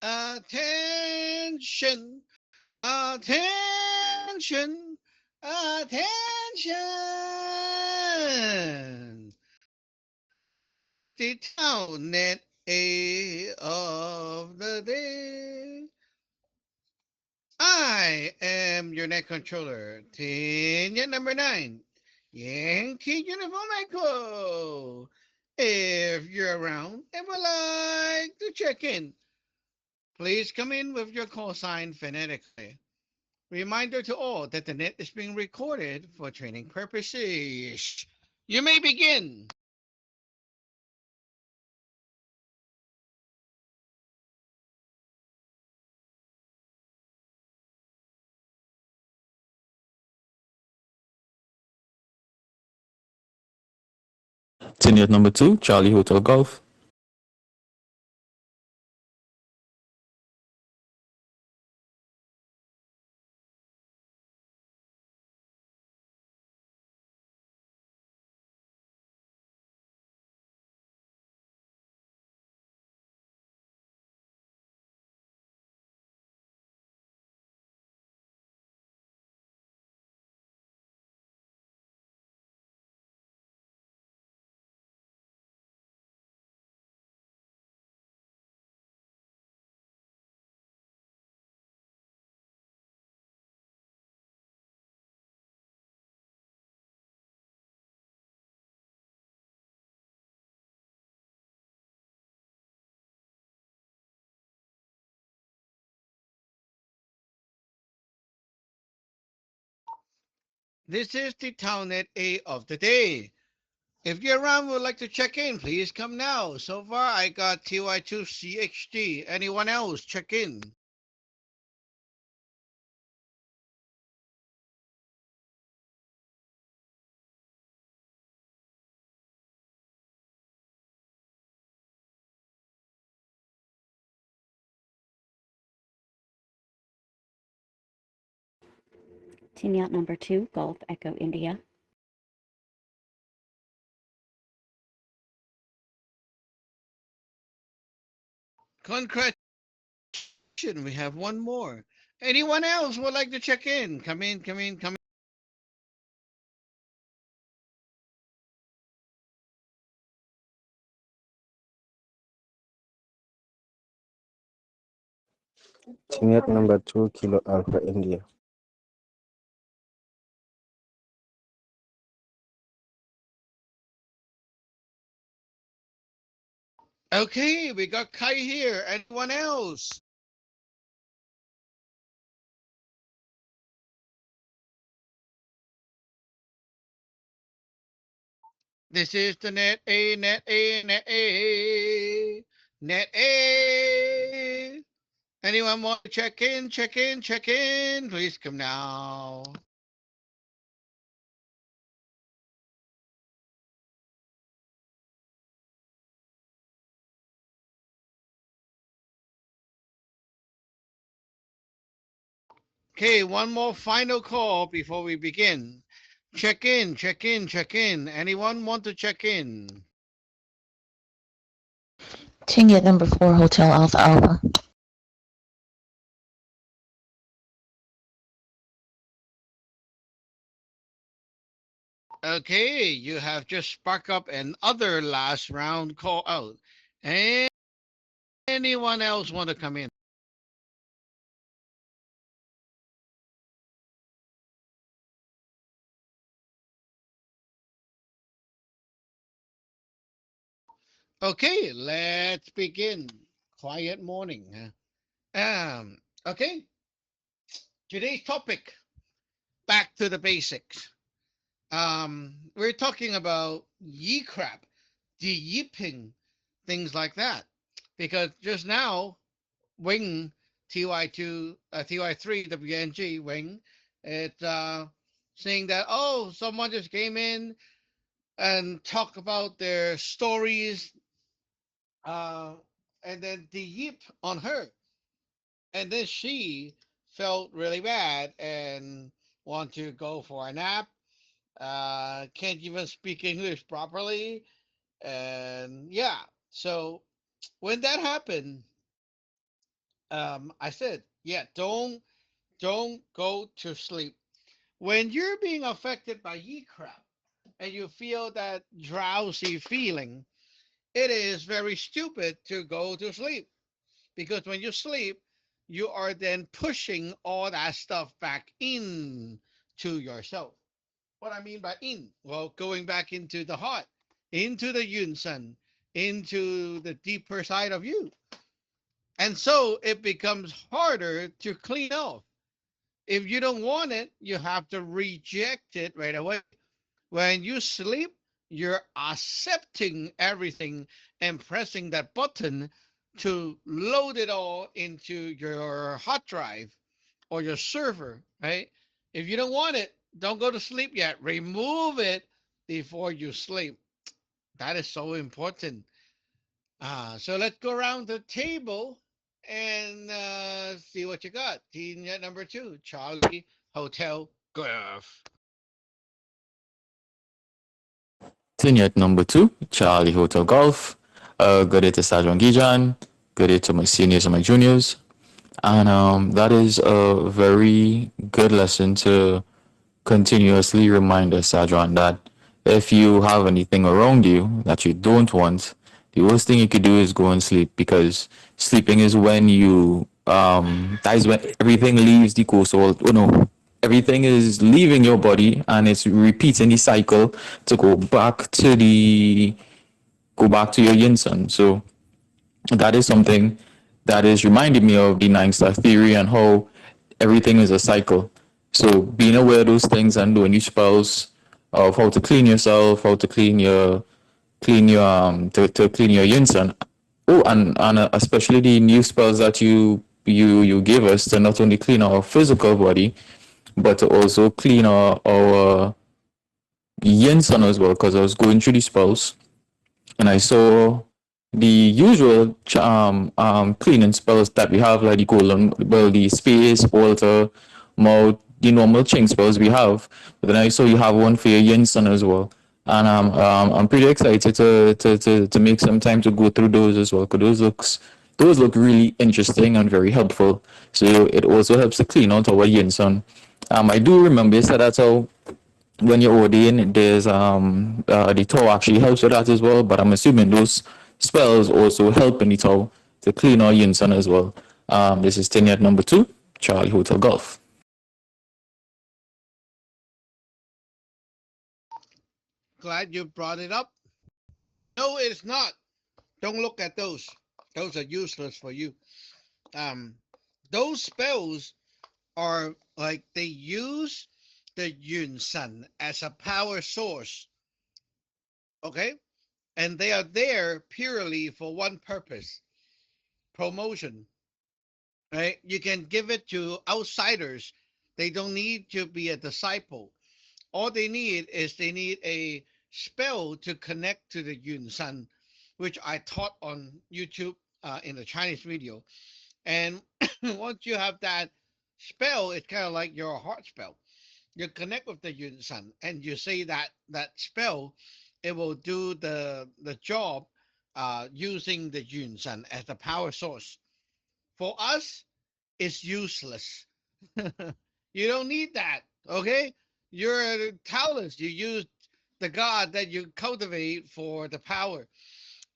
Attention, attention, attention. The town net A of the day. I am your net controller, Tanya number 9, Yankee Uniform Echo. If you're around and would like to check in, please come in with your call sign phonetically. Reminder to all that the net is being recorded for training purposes. You may begin. Tenured number 2, Charlie Hotel Golf. This is the Townnet A of the day. If you're around and would like to check in, please come now. So far, I got TY2CHD. Anyone else, check in. Team Yacht number 2, Golf Echo India. Congratulations, we have one more. Anyone else would like to check in? Come in, come in, come in. Team number 2, Kilo Alpha India. Okay, we got Kai here. Anyone else? This is the Net A, Net A, Net A, Net A. Anyone want to check in, check in, check in? Please come now. Okay, one more final call before we begin. Check in, check in, check in. Anyone want to check in? Ticket number 4, Hotel Alpha Alpha. Okay, you have just sparked up another last round call out. Anyone else want to come in? Okay, let's begin. Quiet morning. Okay. Today's topic, back to the basics. We're talking about ye crap, the yipping, things like that. Because just now, Wing TY2, TY3 WNG Wing, it's saying that, oh, someone just came in and talk about their stories, uh, and then the yip on her, and then she felt really bad and want to go for a nap. Can't even speak English properly, and yeah. So when that happened, I said, yeah, don't go to sleep. When you're being affected by yeast crab and you feel that drowsy feeling, it is very stupid to go to sleep because when you sleep, you are then pushing all that stuff back in to yourself. What I mean by in, well, going back into the heart, into the yun sun, into the deeper side of you. And so it becomes harder to clean off. If you don't want it, you have to reject it right away. When you sleep, you're accepting everything and pressing that button to load it all into your hard drive or your server, right? If you don't want it, don't go to sleep yet. Remove it before you sleep. That is so important. So let's go around the table and see what you got. Team number two, Charlie Hotel Golf. Team number 2, Charlie Hotel Golf. Good day to Sajon Gijan. Good day to my seniors and my juniors. And that is a very good lesson to continuously remind us, Sajon, that if you have anything around you that you don't want, the worst thing you could do is go and sleep, because sleeping is when that is when everything leaves the cortisol. Oh no, everything is leaving your body and it's repeating the cycle to go back to your yin sun. So that is something that is reminding me of the nine star theory and how everything is a cycle. So being aware of those things and doing each spells of how to clean yourself, how to to clean your yin sun. Oh, and especially the new spells that you give us to not only clean our physical body, but to also clean our yin sun as well. Because I was going through the spells and I saw the usual cleaning spells that we have, like the golden, well, the space, altar, mouth, the normal ching spells we have. But then I saw you have one for your yin sun as well. And I'm pretty excited to make some time to go through those as well, because those look really interesting and very helpful. So it also helps to clean out our yin sun. I do remember you said that's how when you're ordained, there's the Tao actually helps with that as well. But I'm assuming those spells also help in the Tao to clean our yin sun as well. This is Tenyat number 2, Charlie Hotel Golf. Glad you brought it up. No, it's not. Don't look at those. Those are useless for you. Um, those spells are like they use the Yun Sun as a power source. Okay, and they are there purely for one purpose: promotion. Right? You can give it to outsiders. They don't need to be a disciple. All they need is they need a spell to connect to the Yun Sun, which I taught on YouTube in a Chinese video. And once you have that spell, it's kind of like your heart spell. You connect with the Yun Sun and you say that spell, it will do the job using the Yun Sun as the power source. For us, it's useless. You don't need that. Okay, you're Taoist. You use the god that you cultivate for the power.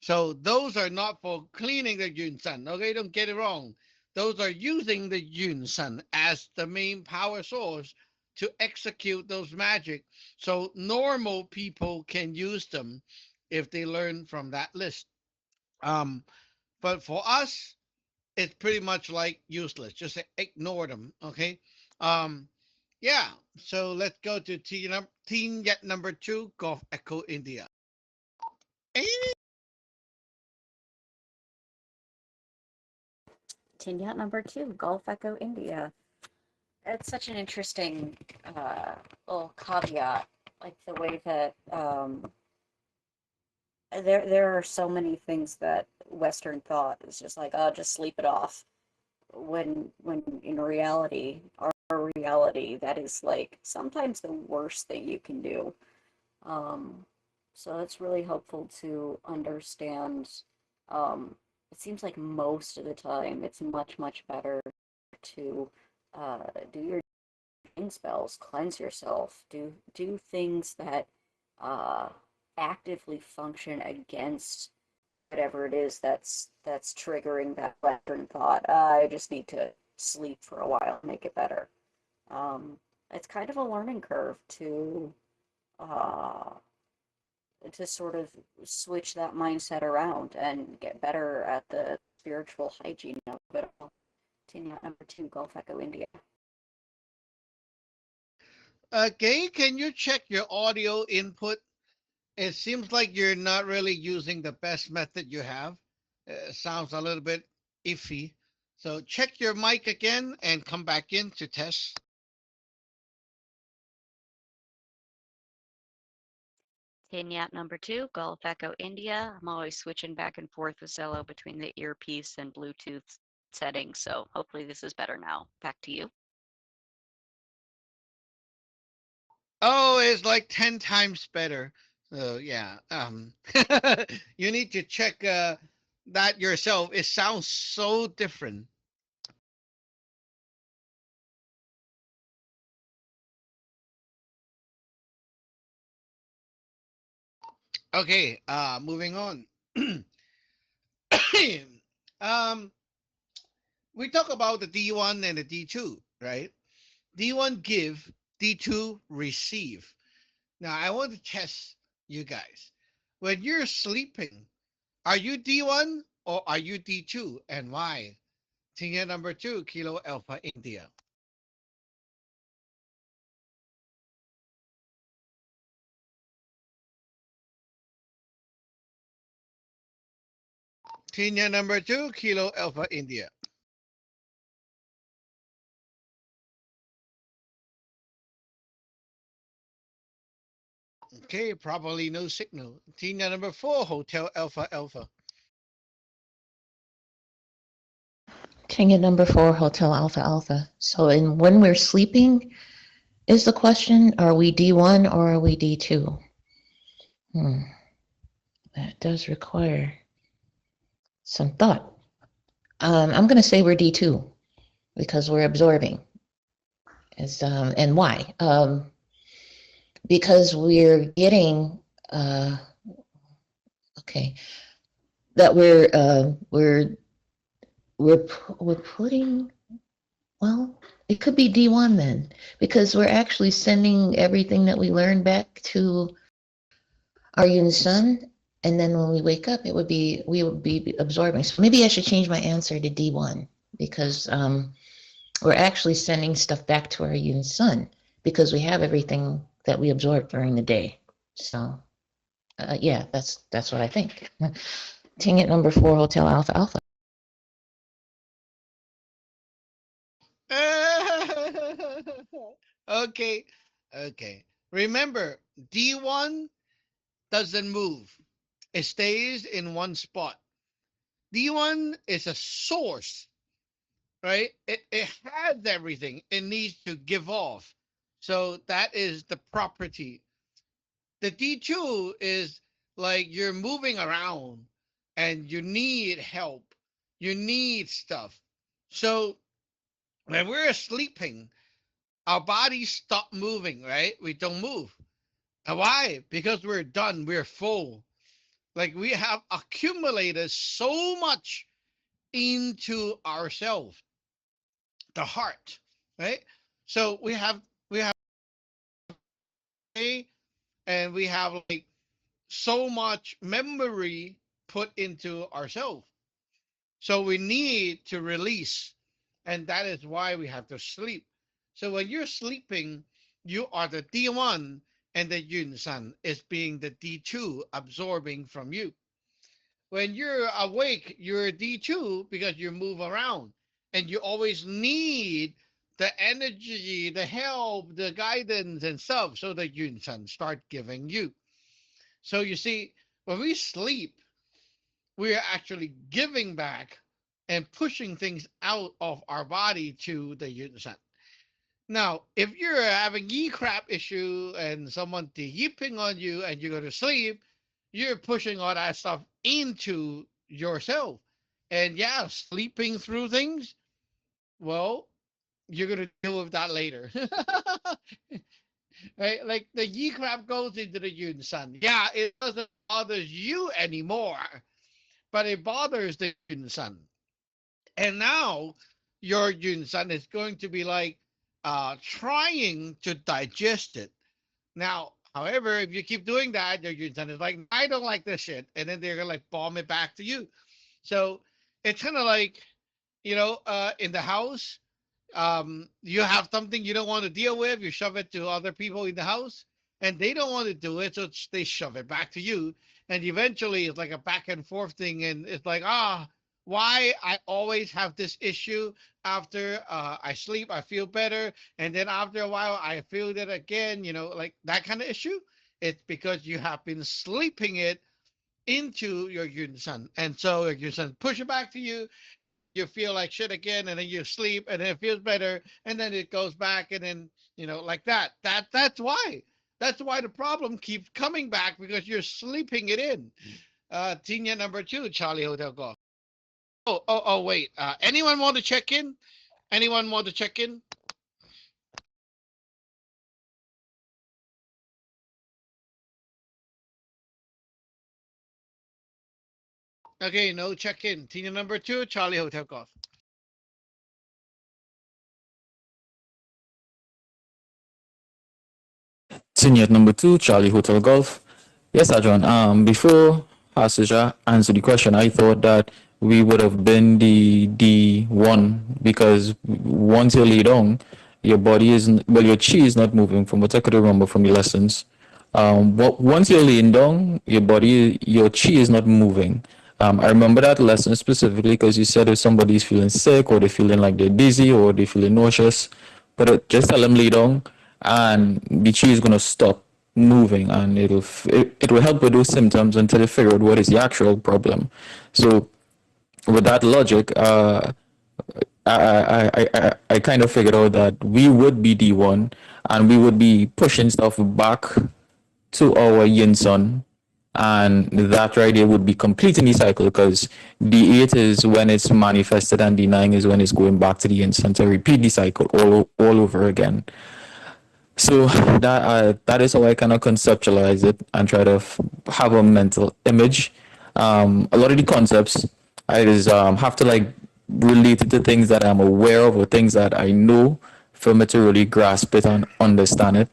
So those are not for cleaning the Yun Sun. Okay, don't get it wrong. Those are using the Yun Sun as the main power source to execute those magic. So normal people can use them if they learn from that list. Um, but for us, it's pretty much like useless. Just ignore them. Okay. Um, yeah. So let's go to team yet number two, Golf Echo India. Team Yacht number 2, Gulf Echo India. It's such an interesting little caveat, like the way that there are so many things that Western thought is just like, oh, just sleep it off. When in reality, our reality, that is like sometimes the worst thing you can do. So it's really helpful to understand it seems like most of the time it's much, much better to do your spells, cleanse yourself, do things that uh, actively function against whatever it is that's triggering that Western thought. I just need to sleep for a while, make it better. Um, it's kind of a learning curve uh, to sort of switch that mindset around and get better at the spiritual hygiene of it all. Number 2, Gulf Echo India. Okay, can you check your audio input? It seems like you're not really using the best method you have. Sounds a little bit iffy. So check your mic again and come back in to test. Kenyat number 2, Gulf Echo India. I'm always switching back and forth with Zello between the earpiece and Bluetooth settings, so hopefully this is better now. Back to you. Oh, it's like 10 times better. So yeah, you need to check that yourself. It sounds so different. Okay, moving on. um, we talk about the D1 and the D2, right? D1 give, D2 receive. Now I want to test you guys. When you're sleeping, are you D1 or are you D2 and why? Tingya number 2, Kilo Alpha India. Tingya number 2, Kilo Alpha India. Okay, probably no signal. Tingya number 4, Hotel Alpha Alpha. Ticket number 4, Hotel Alpha Alpha. So when we're sleeping, is the question, are we D1 or are we D2? That does require some thought. I'm going to say we're D2 because we're absorbing. And why? Because we're getting, okay, that we're putting, well, it could be D1 then, because we're actually sending everything that we learned back to our Yun Sun, and then when we wake up, we would be absorbing. So maybe I should change my answer to D1 because we're actually sending stuff back to our Yun Sun because we have everything that we absorbed during the day. So yeah, that's what I think. Ticket number 4, Hotel Alpha Alpha. Okay, okay. Remember, D1 doesn't move. It stays in one spot. D1 is a source, right? It has everything it needs to give off. So that is the property. The D2 is like you're moving around and you need help. You need stuff. So when we're sleeping, our bodies stop moving, right? We don't move. And why? Because we're done. We're full. Like we have accumulated so much into ourselves, the heart, right? So we have and we have like so much memory put into ourselves. So we need to release. And that is why we have to sleep. So when you're sleeping, you are the D1 and the Yun San is being the D2 absorbing from you. When you're awake, you're D2 because you move around and you always need the energy, the help, the guidance and stuff so the Yun San start giving you. So you see, when we sleep, we are actually giving back and pushing things out of our body to the Yun San. Now, if you're having ye crap issue and someone yipping on you and you go to sleep, you're pushing all that stuff into yourself. And yeah, sleeping through things, well, you're gonna deal with that later. Right? Like the Yi crab goes into the Yun Sun. Yeah, it doesn't bother you anymore, but it bothers the Yun Sun. And now your Yun Sun is going to be like trying to digest it. Now, however, if you keep doing that, your Yun Sun is like, I don't like this shit. And then they're gonna like bomb it back to you. So it's kind of like, in the house, you have something you don't want to deal with, you shove it to other people in the house, and they don't want to do it, so they shove it back to you, and eventually it's like a back and forth thing, and it's like, why I always have this issue after I sleep, I feel better, and then after a while I feel that again, like that kind of issue. It's because you have been sleeping it into your Yun Sun, and so your Yun Sun push it back to you, you feel like shit again, and then you sleep, and then it feels better, and then it goes back, and then like that. That's why. That's why the problem keeps coming back, because you're sleeping it in. Tina number 2, Charlie Hotel Golf. Oh, wait. Anyone want to check in? Anyone want to check in? Okay, no check in. Tina number 2, Charlie Hotel Golf. Senior number 2, Charlie Hotel Golf. Yes, Adrian. Before Hasija answered the question, I thought that we would have been the D1 because once you lay down, your body isn't, well, your chi is not moving from what I could remember from the lessons. Once you're laying down, your chi is not moving. I remember that lesson specifically because you said if somebody's feeling sick or they're feeling like they're dizzy or they're feeling nauseous, but just tell them lay down and the chi is going to stop moving and it will help with those symptoms until they figure out what is the actual problem. So with that logic, I kind of figured out that we would be D1 and we would be pushing stuff back to our yin sun, and that right there would be completing the cycle because D8 is when it's manifested and D9 is when it's going back to the yin sun to repeat the cycle all over again. So that is how I kind of conceptualize it and try to have a mental image. A lot of the concepts I just have to like relate it to things that I'm aware of or things that I know for me to really grasp it and understand it.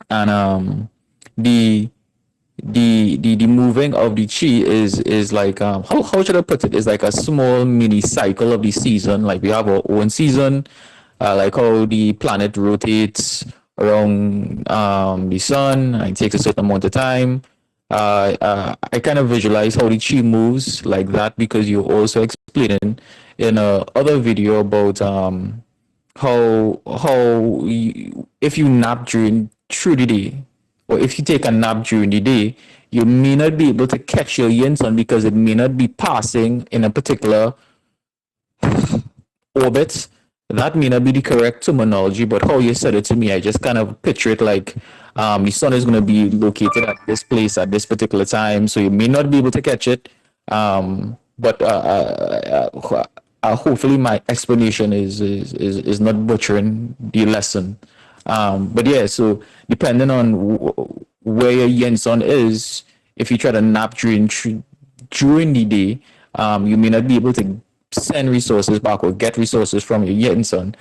And the the moving of the chi is like how should I put it? It's like a small mini cycle of the season. Like we have our own season, like how the planet rotates around the sun and it takes a certain amount of time. I kind of visualize how the chi moves like that because you're also explaining in a other video about if you nap during through the day or if you take a nap during the day, you may not be able to catch your yin sun because it may not be passing in a particular orbit. That may not be the correct terminology, but how you said it to me, I just kind of picture it like the sun is going to be located at this place at this particular time, so you may not be able to catch it. But hopefully, my explanation is not butchering the lesson. But yeah, so depending on where your yin sun is, if you try to nap during the day, you may not be able to send resources back or get resources from your yin sun.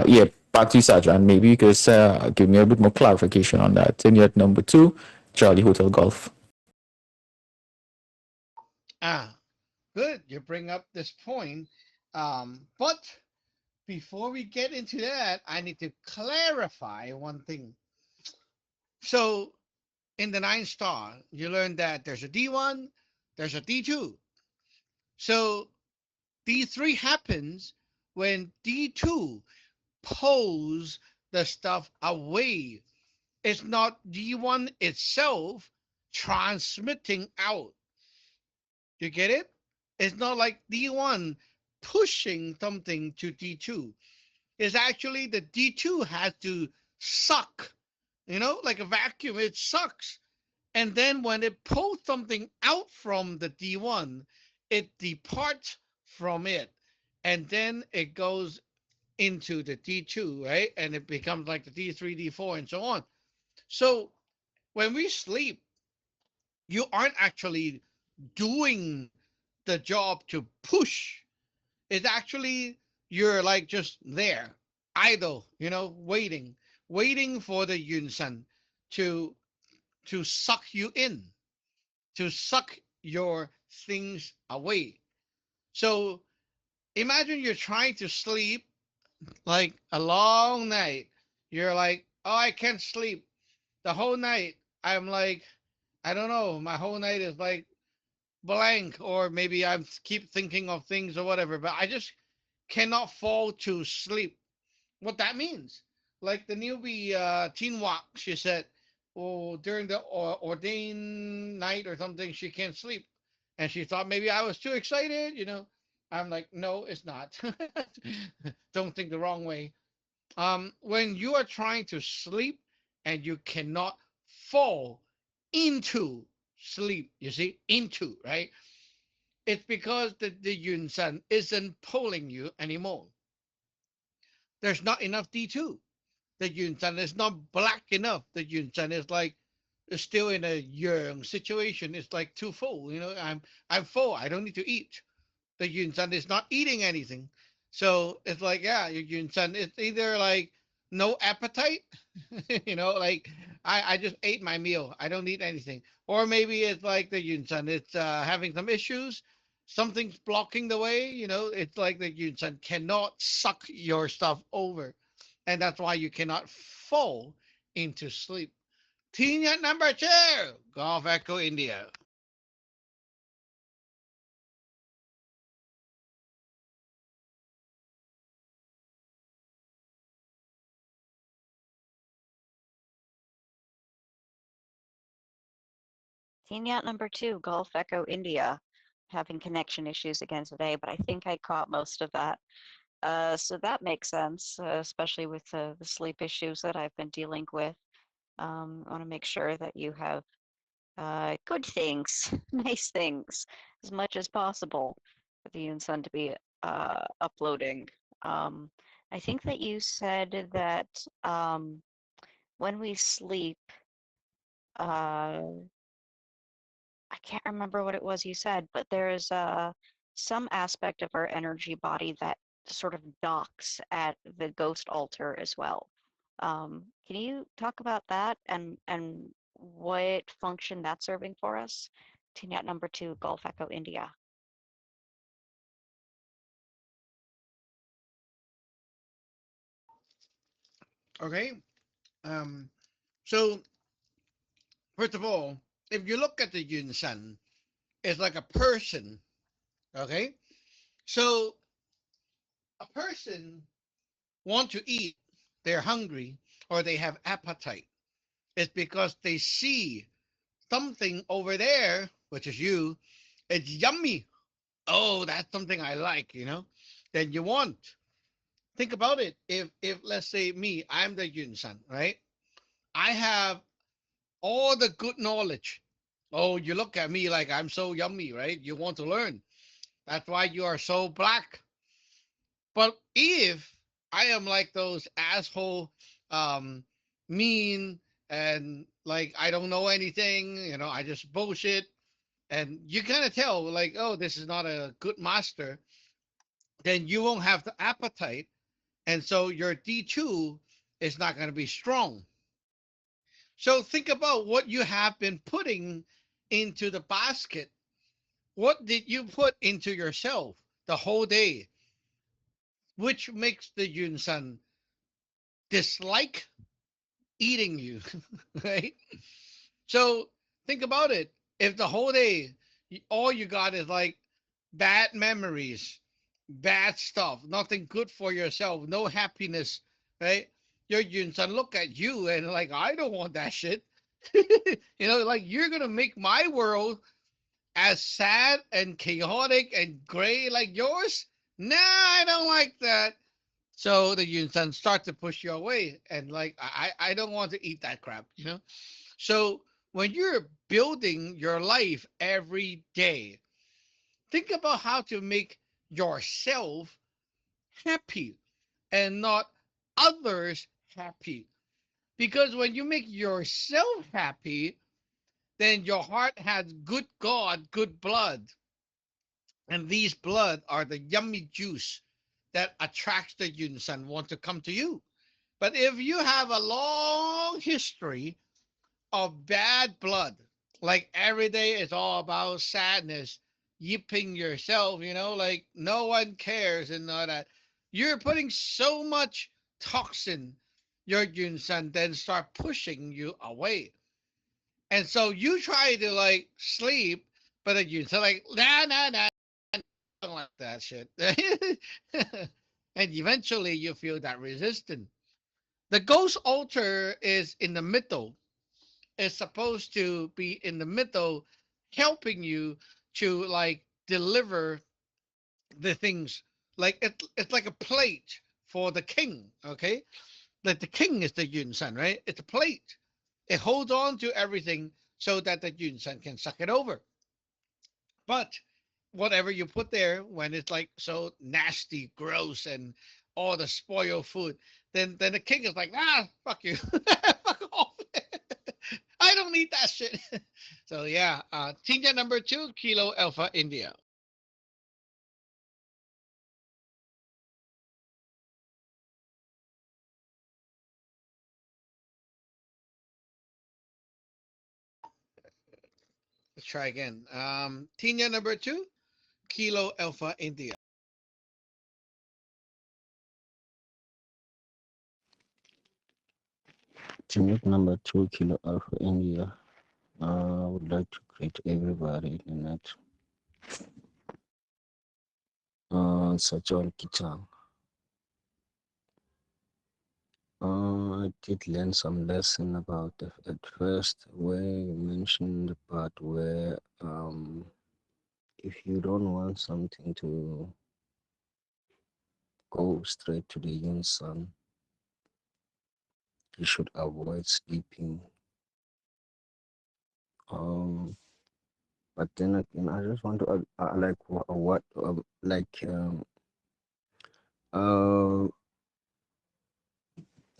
Yeah, back to you, Sajan. Maybe you could give me a bit more clarification on that. And yet, number 2, Charlie Hotel Golf. Good. You bring up this point. But before we get into that, I need to clarify one thing. So, in the 9 star, you learn that there's a D1, there's a D2. So, D3 happens when D2 pulls the stuff away. It's not D1 itself transmitting out. You get it? It's not like D1 pushing something to D2. It's actually the D2 has to suck, like a vacuum, it sucks. And then when it pulls something out from the D1, it departs from it, and then it goes into the D2, right? And it becomes like the D3, D4, and so on. So when we sleep, you aren't actually doing the job to push. It's actually you're like just there, idle, waiting for the Yunsan to suck you in, to suck your things away. So imagine you're trying to sleep like a long night. You're like, oh, I can't sleep the whole night. I'm like, I don't know, my whole night is like blank, or maybe I keep thinking of things or whatever, but I just cannot fall to sleep. What that means, like the newbie Teen Walk, she said, oh, during the ordained night or something, she can't sleep, and she thought maybe I was too excited. I'm like, no, it's not. Don't think the wrong way. When you are trying to sleep and you cannot fall into sleep, you see, into, right? It's because the Yun Sun isn't pulling you anymore. There's not enough D2. The Yun Sun is not black enough. The Yun Sun is like still in a young situation. It's like too full. I'm full. I don't need to eat. The Yun Sun is not eating anything. So it's like, yeah, your Yun Sun, it's either like no appetite, like I just ate my meal. I don't need anything. Or maybe it's like the Yun Sun, it's having some issues. Something's blocking the way. It's like the Yun Sun cannot suck your stuff over. And that's why you cannot fall into sleep. Team at number 2, Golf Echo India. Team Yacht number 2, Gulf Echo India. Having connection issues again today, but I think I caught most of that. So that makes sense, especially with the sleep issues that I've been dealing with. I want to make sure that you have good things, nice things, as much as possible for the Yunsun to be uploading. I think that you said that when we sleep, uh, I can't remember what it was you said, but there's some aspect of our energy body that sort of docks at the ghost altar as well. Can you talk about that and what function that's serving for us? TNET number 2, Golf Echo India. Okay. So first of all, if you look at the Yun Sun, it's like a person. Okay. So a person want to eat, they're hungry, or they have appetite. It's because they see something over there, which is you. It's yummy. Oh, that's something I like. Then you want. Think about it. If let's say me, I'm the Yun San, right? I have all the good knowledge. Oh, you look at me like I'm so yummy, right? You want to learn. That's why you are so black. But if I am like those asshole, um, mean, and like I don't know anything, I just bullshit, and you kind of tell like, oh, this is not a good master, then you won't have the appetite, and so your D2 is not going to be strong. So think about what you have been putting into the basket. What did you put into yourself the whole day, which makes the Yunsan dislike eating you, right? So think about it. If the whole day all you got is like bad memories, bad stuff, nothing good for yourself, no happiness, right? Your Yunsan look at you and like, I don't want that shit. Like you're gonna make my world as sad and chaotic and gray like yours? Nah, I don't like that. So the Yunsan start to push you away, and like I don't want to eat that crap. So when you're building your life every day, think about how to make yourself happy and not others happy. Because when you make yourself happy, then your heart has good God, good blood. And these blood are the yummy juice that attracts the yunsan want to come to you. But if you have a long history of bad blood, like every day is all about sadness, yipping yourself, like no one cares and all that, you're putting so much toxin, your yunsan then start pushing you away. And so you try to like sleep, but the yunsan like, nah, nah, nah, don't like that shit. And eventually you feel that resistance. The ghost altar is in the middle. It's supposed to be in the middle, helping you to like deliver the things. Like it's like a plate for the king. Okay, like the king is the yun san, right? It's a plate. It holds on to everything so that the yun san can suck it over. But whatever you put there, when it's like so nasty, gross, and all the spoiled food, then the king is like, fuck you, fuck off. I don't need that shit. So yeah, Tinja number 2, Kilo Alpha India. Let's try again. Tinja number 2, Kilo Alpha India. Unit number 2, Kilo Alpha India. I would like to greet everybody in it. Sajol Kichang. I did learn some lesson about at first where you mentioned the part where if you don't want something to go straight to the yin sun, you should avoid sleeping. But then again, I just want to like what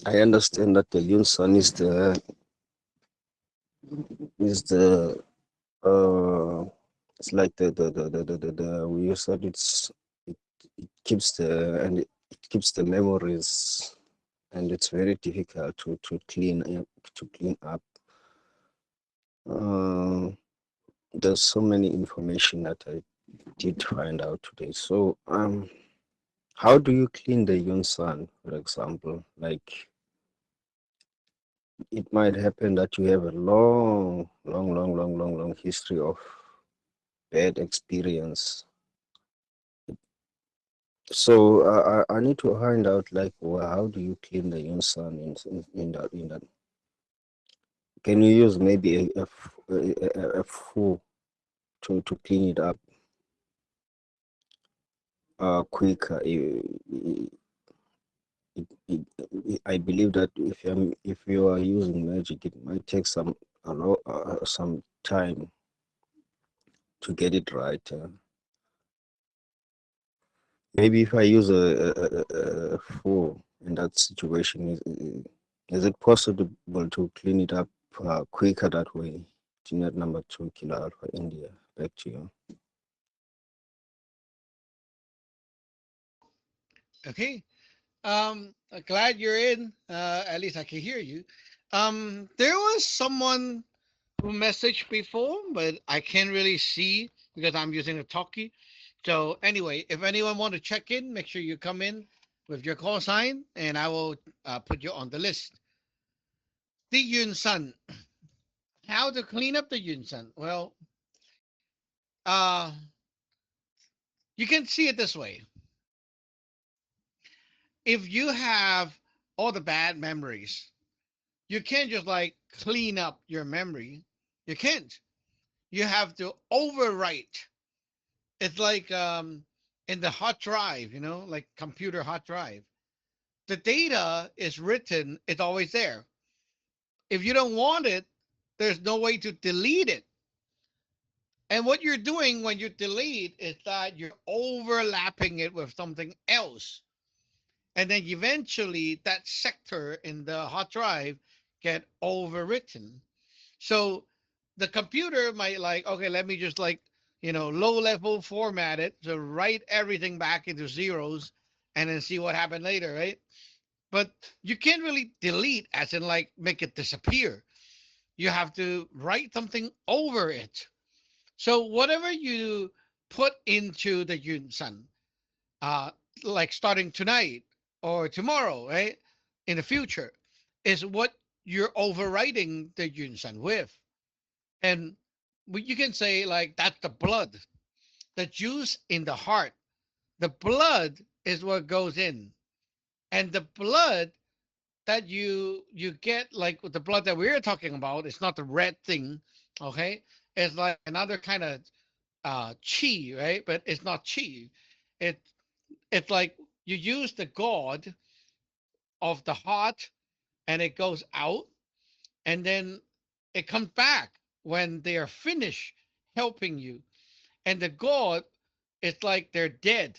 I understand that the yin sun is the it's like the we said it keeps it keeps the memories, and it's very difficult to clean up. There's so many information that I did find out today. So how do you clean the yunsan, for example? Like it might happen that you have a long history of bad experience. So I need to find out like how do you clean the yunsan in that? Can you use maybe a fool to clean it up quicker? I believe that if you are using magic, it might take some time to get it right. Maybe if I use a fool in that situation, is it possible to clean it up quicker that way? Unit number 2, Kilo Alpha India. Back to you. Okay. Glad you're in. At least I can hear you. There was someone who messaged before, but I can't really see because I'm using a talkie. So anyway, if anyone want to check in, make sure you come in with your call sign, and I will put you on the list. The Yun Sun. How to clean up the Yun Sun? Well, uh, you can see it this way. If you have all the bad memories, you can't just like clean up your memory. You can't. You have to overwrite. It's like in the hard drive, like computer hard drive. The data is written, it's always there. If you don't want it, there's no way to delete it. And what you're doing when you delete is that you're overlapping it with something else. And then eventually that sector in the hard drive get overwritten. So the computer might like, okay, let me just like, low level format it to write everything back into zeros and then see what happened later, right? But you can't really delete as in like make it disappear. You have to write something over it. So whatever you put into the Yunsan, uh, like starting tonight or tomorrow, right, in the future, is what you're overwriting the Yunsan with. And you can say like that's the blood, the juice in the heart. The blood is what goes in, and the blood that you get, like with the blood that we're talking about, it's not the red thing, okay? It's like another kind of chi, right? But it's not chi. It it's like you use the god of the heart, and it goes out, and then it comes back when they are finished helping you. And the god, it's like they're dead,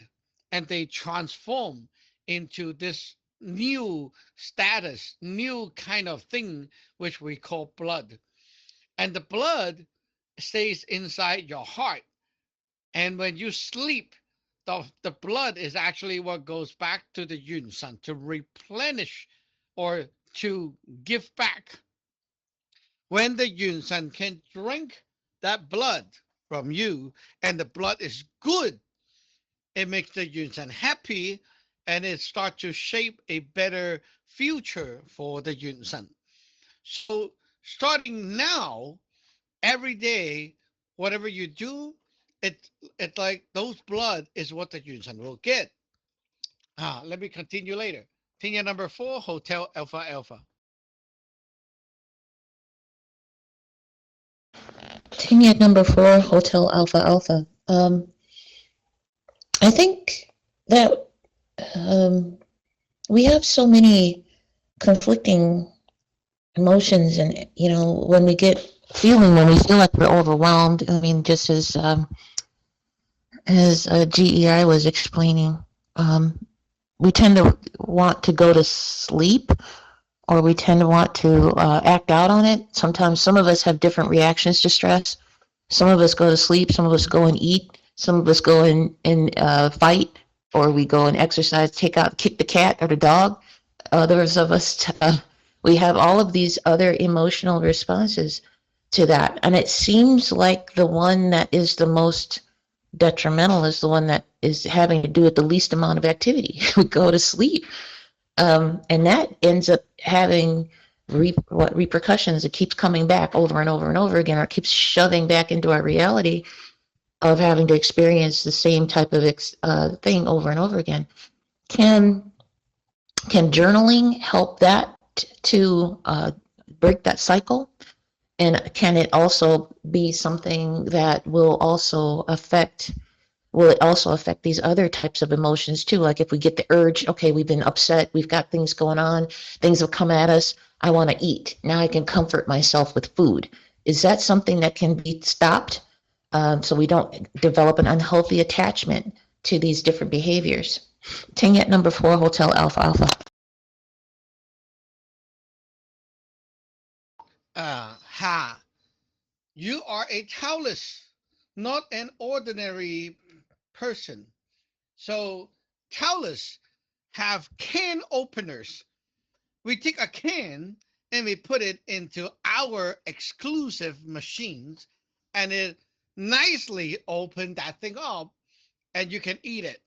and they transform into this new status, new kind of thing, which we call blood. And the blood stays inside your heart. And when you sleep, the blood is actually what goes back to the Yun Sun to replenish or to give back. When the Yun Sun can drink that blood from you and the blood is good, it makes the Yun Sun happy, and it starts to shape a better future for the Yun Sun. So starting now, every day, whatever you do, it's like those blood is what the Yun Sun will get. Let me continue later. Pinya number 4, Hotel Alpha Alpha. Thing at number 4, Hotel Alpha Alpha. I think that we have so many conflicting emotions, and when we feel like we're overwhelmed. I mean, just as GEI was explaining, we tend to want to go to sleep, or we tend to want to act out on it. Sometimes some of us have different reactions to stress. Some of us go to sleep, some of us go and eat, some of us go and fight, or we go and exercise, kick the cat or the dog. Others of us, we have all of these other emotional responses to that. And it seems like the one that is the most detrimental is the one that is having to do with the least amount of activity. We go to sleep. And that ends up having repercussions. It keeps coming back over and over and over again, or it keeps shoving back into our reality of having to experience the same type of thing over and over again. Can journaling help that to break that cycle? And can it also be something that will it also affect these other types of emotions too? Like if we get the urge, okay, we've been upset, we've got things going on, things have come at us, I want to eat. Now I can comfort myself with food. Is that something that can be stopped so we don't develop an unhealthy attachment to these different behaviors? Tingette number 4, Hotel Alpha Alpha. You are a Taoist, not an ordinary person. So Taoists have can openers. We take a can and we put it into our exclusive machines, and it nicely opened that thing up, and you can eat it.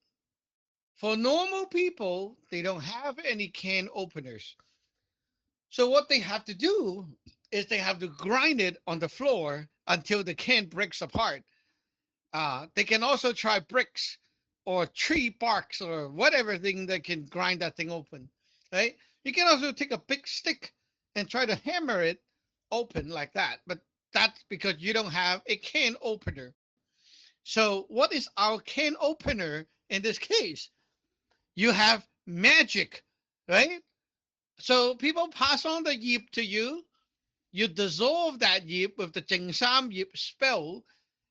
For normal people, they don't have any can openers. So what they have to do is they have to grind it on the floor until the can breaks apart. They can also try bricks or tree barks or whatever thing that can grind that thing open, right? You can also take a big stick and try to hammer it open like that, but that's because you don't have a can opener. So what is our can opener in this case? You have magic, right? So people pass on the yip to you. You dissolve that yip with the Jingsam yip spell,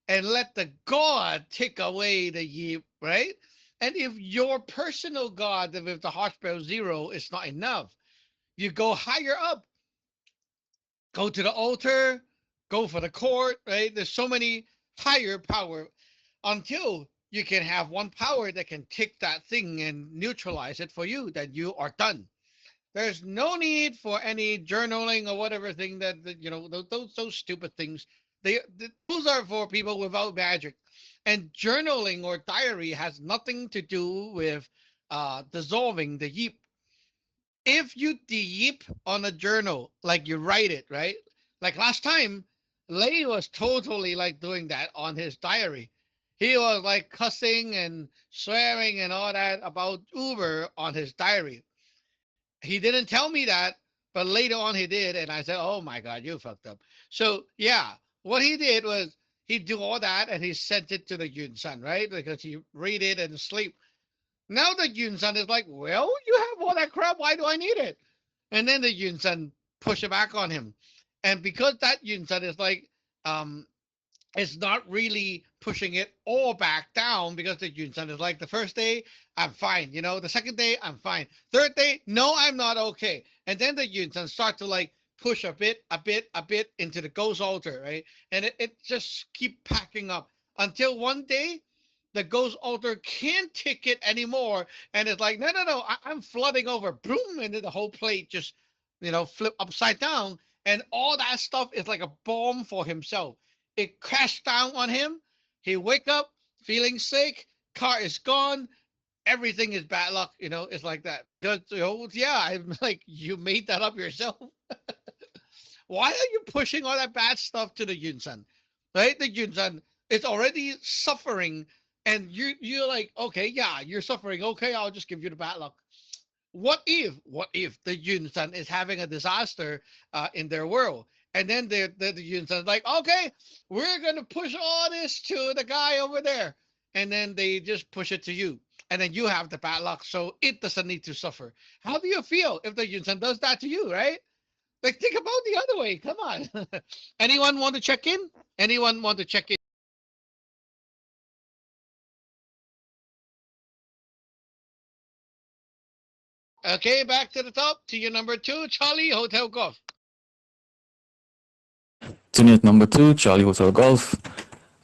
and let the God take away the yip, right? And if your personal God, if the hospital zero is not enough, you go higher up, go to the altar, go for the court, right? There's so many higher power until you can have one power that can take that thing and neutralize it for you, then you are done. There's no need for any journaling or whatever thing that you know, those stupid things. Those are for people without magic. And journaling or diary has nothing to do with dissolving the yip. If you deep on a journal, like you write it, right? Like last time, Lay was totally like doing that on his diary. He was like cussing and swearing and all that about Uber on his diary. He didn't tell me that, but later on he did, and I said, "Oh my God, you fucked up." So yeah, what he did was he do all that and he sent it to the Yun Sun, right? Because he read it and sleep. Now the Yun Sun is like, well, you have all that crap. Why do I need it? And then the Yun Sun push it back on him. And because that Yun Sun is like, it's not really pushing it all back down, because the Yun Sun is like, the first day, I'm fine. You know, the second day, I'm fine. Third day, no, I'm not okay. And then the Yun Sun start to like push a bit into the ghost altar, right? And it just keep packing up until one day the ghost altar can't take it anymore, and it's like, no, I'm flooding over, boom, and then the whole plate just, you know, flip upside down, and all that stuff is like a bomb for himself. It crashed down on him. He wake up feeling sick. Car is gone. Everything is bad luck. You know, it's like that. Because, you know, yeah, I'm like, you made that up yourself. Why are you pushing all that bad stuff to the Yun Sun? Right? The Yun Sun is already suffering, and you're like, okay, yeah, you're suffering. Okay, I'll just give you the bad luck. What if the Yun Sun is having a disaster in their world? And then the Yun Sun is like, okay, we're gonna push all this to the guy over there, and then they just push it to you, and then you have the bad luck, so it doesn't need to suffer. How do you feel if the Yun Sun does that to you, right? Like, think about the other way. Come on. Anyone want to check in? Anyone want to check in? Okay, back to the top to your number 2, Charlie Hotel Golf. Unit number 2, Charlie Hotel Golf.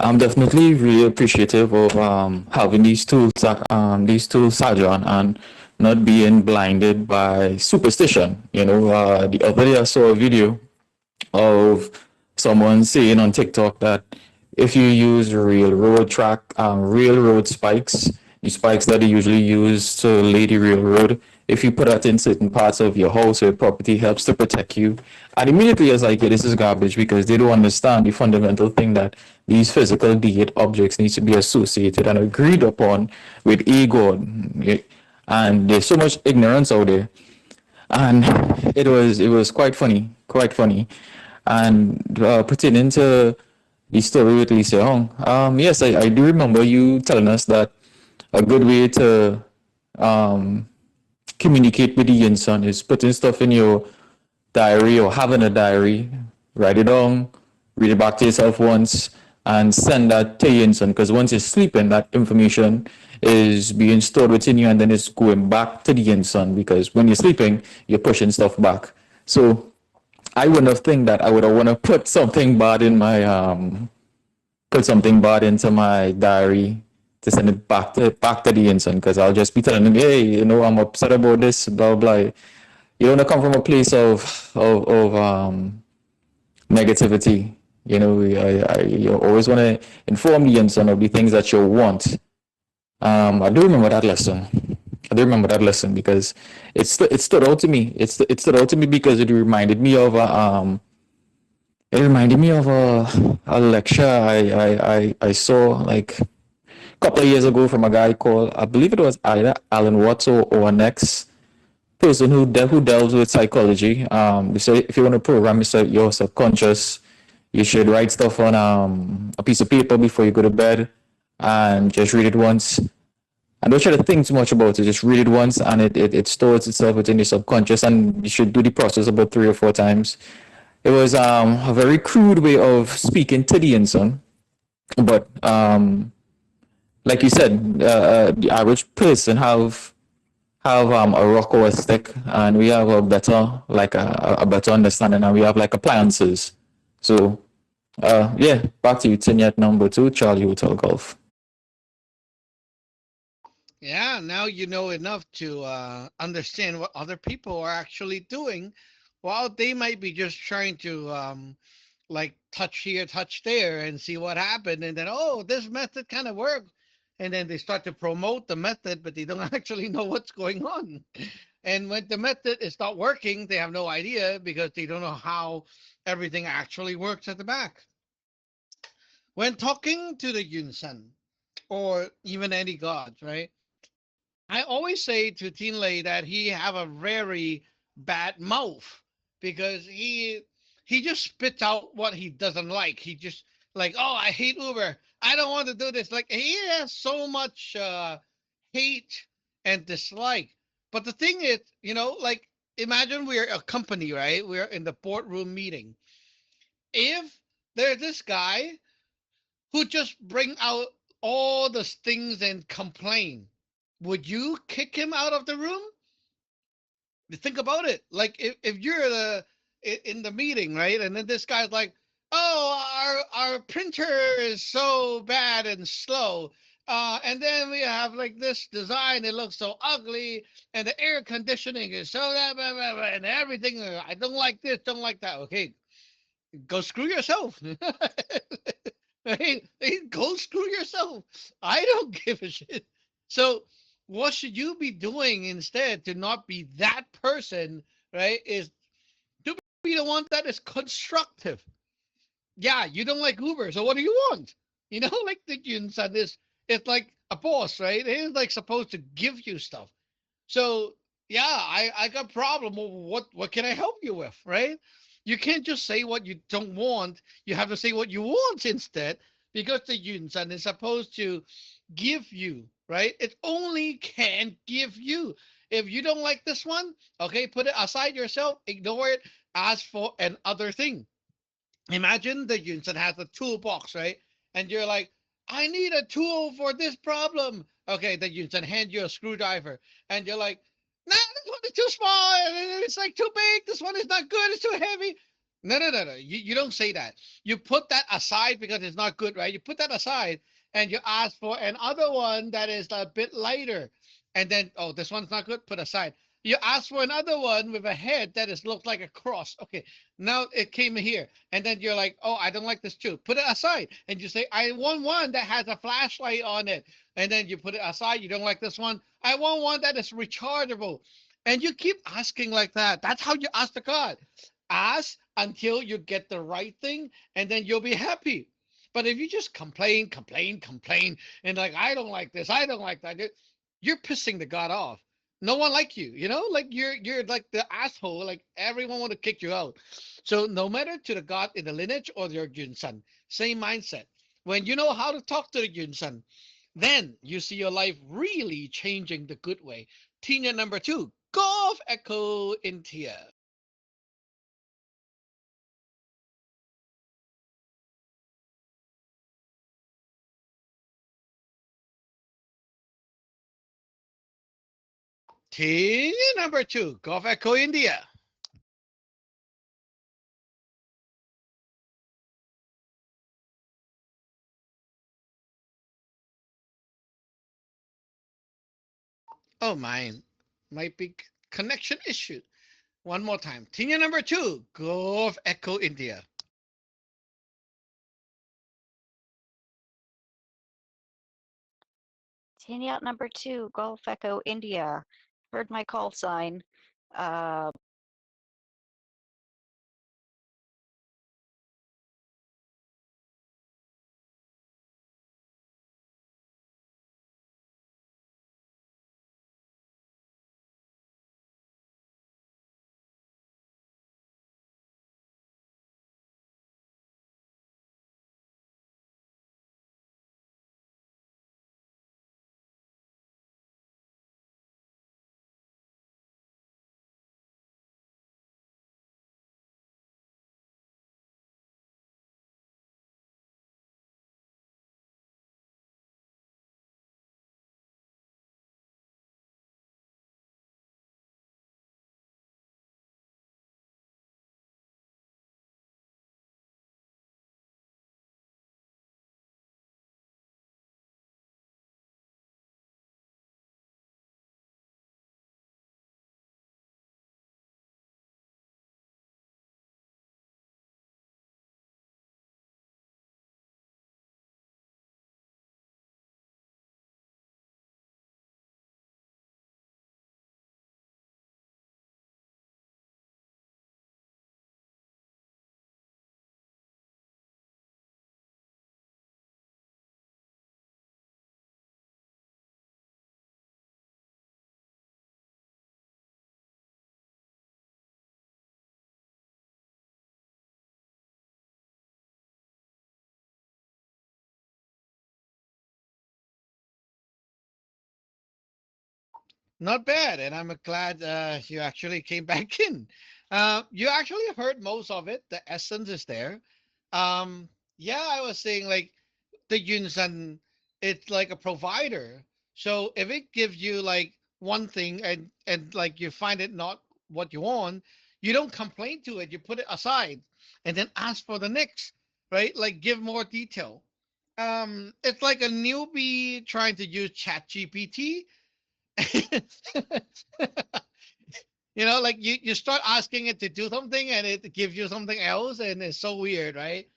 I'm definitely really appreciative of having these tools, Sajan, and not being blinded by superstition. You know, the other day I saw a video of someone saying on TikTok that if you use railroad spikes, the spikes that they usually use to lay the railroad, if you put that in certain parts of your house or your property, helps to protect you. And immediately I was like, yeah, this is garbage, because they don't understand the fundamental thing that these physical dead objects need to be associated and agreed upon with a God. And there's so much ignorance out there. And it was quite funny. And pertaining to the story with Lee Se-hong, yes, I do remember you telling us that a good way to communicate with the Yun Sun is putting stuff in your diary, or having a diary, write it down, read it back to yourself once, and send that to Yun Sun, because once you're sleeping, that information is being stored within you, and then it's going back to the Yun Sun, because when you're sleeping, you're pushing stuff back. So I wouldn't have think that I would have want to put something bad in my into my diary to send it back to the Yun Sun, because I'll just be telling them, hey, you know, I'm upset about this, blah blah. You don't want to come from a place of negativity. You know, you always want to inform the Yun Sun of the things that you want. I do remember that lesson. Because it stood out to me. It stood out to me because it reminded me of a lecture I saw like a couple of years ago from a guy called, I believe it was either Alan Watts or an ex person who delves with psychology. So if you want to program your subconscious, you should write stuff on a piece of paper before you go to bed, and just read it once. And don't try to think too much about it. Just read it once, and it stores itself within your subconscious, and you should do the process about 3 or 4 times. It was a very crude way of speaking to the Yun Sun, But like you said, the average person have a rock or a stick, and we have a better a better understanding, and we have like appliances. So yeah, back to you, Tiny at number two, Charlie Hotel Golf. Yeah, now you know enough to understand what other people are actually doing, while they might be just trying to like touch here, touch there, and see what happened, and then oh, this method kind of worked, and then they start to promote the method, but they don't actually know what's going on. And when the method is not working, they have no idea because they don't know how everything actually works at the back. When talking to the Yunsan or even any gods, right? I always say to Tinley that he have a very bad mouth because he just spits out what he doesn't like. He just like, oh, I hate Uber. I don't want to do this. Like he has so much hate and dislike. But the thing is, like imagine we're a company, right? We're in the boardroom meeting. If there's this guy who just bring out all the things and complain, would you kick him out of the room? Think about it. Like if you're in the meeting, right? And then this guy's like, "Oh, our printer is so bad and slow." And then we have like this design, it looks so ugly, and the air conditioning is so blah, blah, blah, blah, and everything. I don't like this, don't like that. Okay, go screw yourself. Hey, go screw yourself. I don't give a shit. So, what should you be doing instead to not be that person, right? Is to be the one that is constructive. Yeah, you don't like Uber, so what do you want? Like the Yunsan is, it's like a boss, right? He's like supposed to give you stuff. So yeah, I got a problem. Well, what can I help you with, right? You can't just say what you don't want. You have to say what you want instead, because the Yunsan is supposed to give you, right? It only can give you. If you don't like this one, okay, put it aside yourself, ignore it, ask for another thing. Imagine the Yunsan has a toolbox, right? And you're like, I need a tool for this problem. Okay, the Yunsan hand you a screwdriver, and you're like, nah, this one is too small. It's like too big. This one is not good. It's too heavy. No, no, no, no. You don't say that. You put that aside because it's not good, right? You put that aside and you ask for another one that is a bit lighter. And then, oh, this one's not good. Put aside. You ask for another one with a head that is looks like a cross. Okay, now it came here, and then you're like, oh, I don't like this too. Put it aside, and you say, I want one that has a flashlight on it, and then you put it aside. You don't like this one. I want one that is rechargeable, and you keep asking like that. That's how you ask the God. Ask until you get the right thing, and then you'll be happy. But if you just complain, complain, complain, and like I don't like this, I don't like that, you're pissing the God off. No one like you, like you're like the asshole, like everyone want to kick you out. So no matter to the God in the lineage or your Yunsan, same mindset. When you know how to talk to the Yunsan, then you see your life really changing the good way. Tina number two, Golf Echo India. Tina number two, Golf Echo India. Oh, mine might be connection issue. One more time. Tina number two, Golf Echo India. Standing out number two, Golf Echo India. Heard my call sign. Uh, Not bad, and I'm glad you actually came back in. You actually heard most of it. The essence is there. Um, yeah, I was saying like the Yunsan, it's like a provider. So if it gives you like one thing and like you find it not what you want, you don't complain to it. You put it aside and then ask for the next, right? Like give more detail. It's like a newbie trying to use Chat GPT. Like you start asking it to do something and it gives you something else, and it's so weird, right?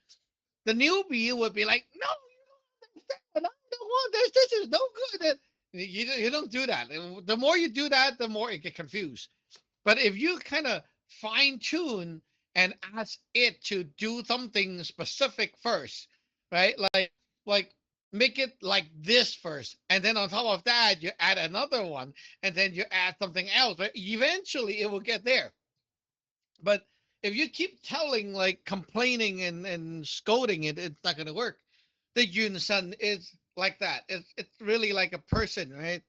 The newbie would be like, no, you don't understand. I don't want this. This is no good. And you don't do that. And the more you do that, the more it get confused. But if you kind of fine tune and ask it to do something specific first, right? Like make it like this first, and then on top of that you add another one, and then you add something else. Right? Eventually, it will get there. But if you keep telling, like complaining and scolding it, it's not gonna work. The Yun Sun is like that. It's really like a person, right?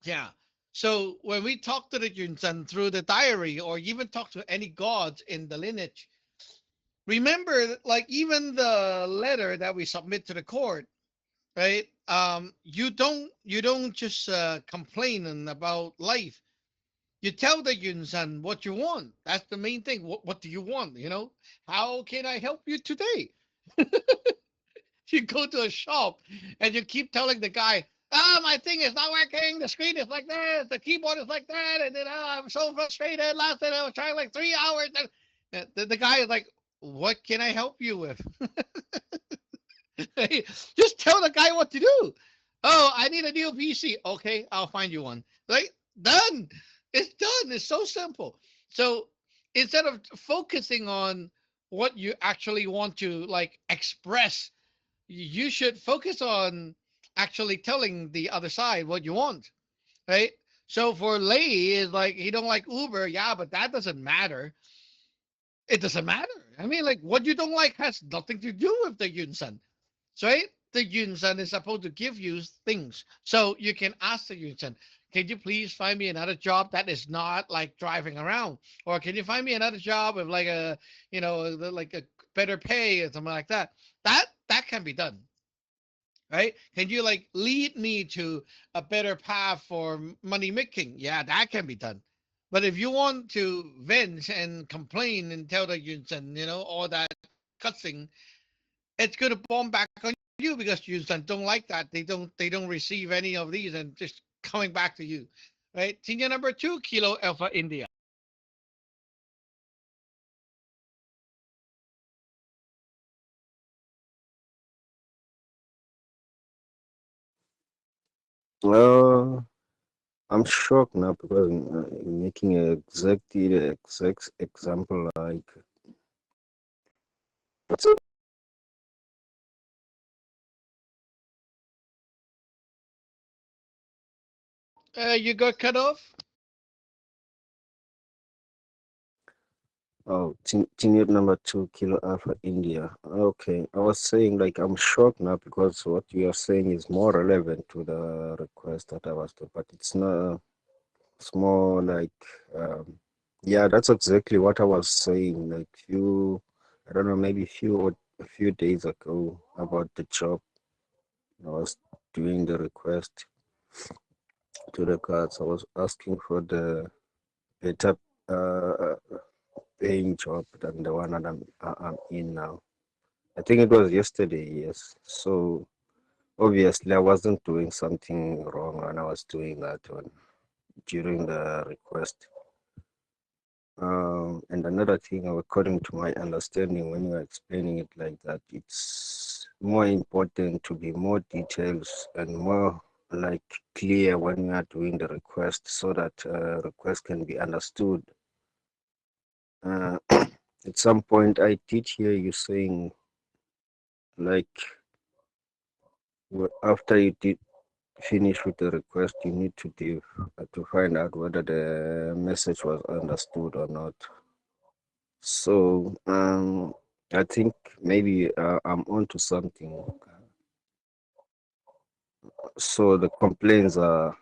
Yeah. So when we talk to the Yunsan through the diary or even talk to any gods in the lineage, remember like even the letter that we submit to the court, right? You don't just complain about life. You tell the Yunsan what you want. That's the main thing. What do you want? How can I help you today? You go to a shop and you keep telling the guy, my thing is not working. The screen is like this. The keyboard is like that. And then I'm so frustrated. Last night I was trying like 3 hours. And the guy is like, what can I help you with? Just tell the guy what to do. Oh, I need a new PC. Okay, I'll find you one. Like, done. It's done. It's so simple. So instead of focusing on what you actually want to like express, you should focus on actually telling the other side what you want, right? So for Lei is like he don't like Uber, yeah, but that doesn't matter. It doesn't matter. I mean, like what you don't like has nothing to do with the Yunsan, right? The Yunsan is supposed to give you things, so you can ask the Yunsan, can you please find me another job that is not like driving around, or can you find me another job with like like a better pay or something like that. That can be done, right? Can you like lead me to a better path for money making? Yeah, that can be done. But if you want to vent and complain and tell the Yunsan, all that cussing, it's gonna bomb back on you because Yunsan don't like that. They don't receive any of these and just coming back to you, right? Senior number 2, Kilo Alpha India. Uh, I'm shocked now because making exactly the exact example like You got cut off. team unit number 2, Kilo Alpha India. Okay, I was saying like I'm shocked now because what you are saying is more relevant to the request that I was doing, but it's not. It's more like, yeah, that's exactly what I was saying. Like I don't know, maybe a few days ago about the job. I was doing the request to the cards. I was asking for the better uh, paying job than the one that I'm in now. I think it was yesterday, yes. So obviously I wasn't doing something wrong when I was doing that one during the request. And another thing, according to my understanding, when you're explaining it like that, it's more important to be more details and more like clear when you are doing the request so that request can be understood. At some point, I did hear you saying like after you did finish with the request, you need to do to find out whether the message was understood or not. So I think maybe I'm onto something. So the complaints are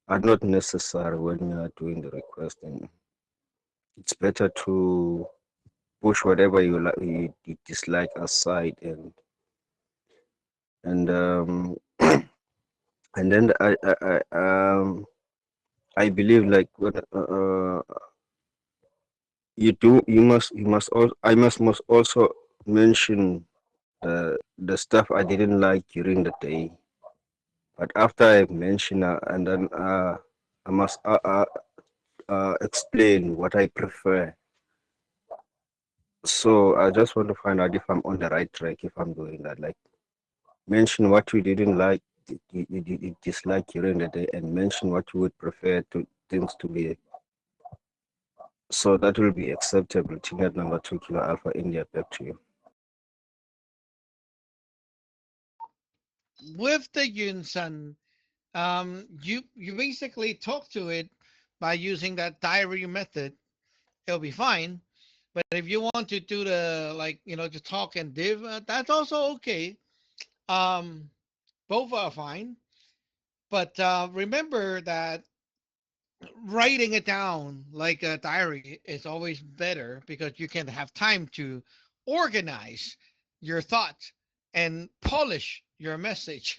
are not necessary when you are doing the request, and it's better to push whatever you dislike aside, and and then I believe like when I must also mention the stuff I didn't like during the day, but after I mention and then I must explain what I prefer. So I just want to find out if I'm on the right track, if I'm doing that. Like mention what you didn't like, you dislike during the day, and mention what you would prefer to things to be. So that will be acceptable. Teammate number 2, Kilo Alpha India, back to you. With the Yunsan, you basically talk to it by using that diary method. It'll be fine. But if you want to do the like, to talk and div, that's also okay. Um, both are fine. But remember that writing it down like a diary is always better because you can have time to organize your thoughts and polish your message.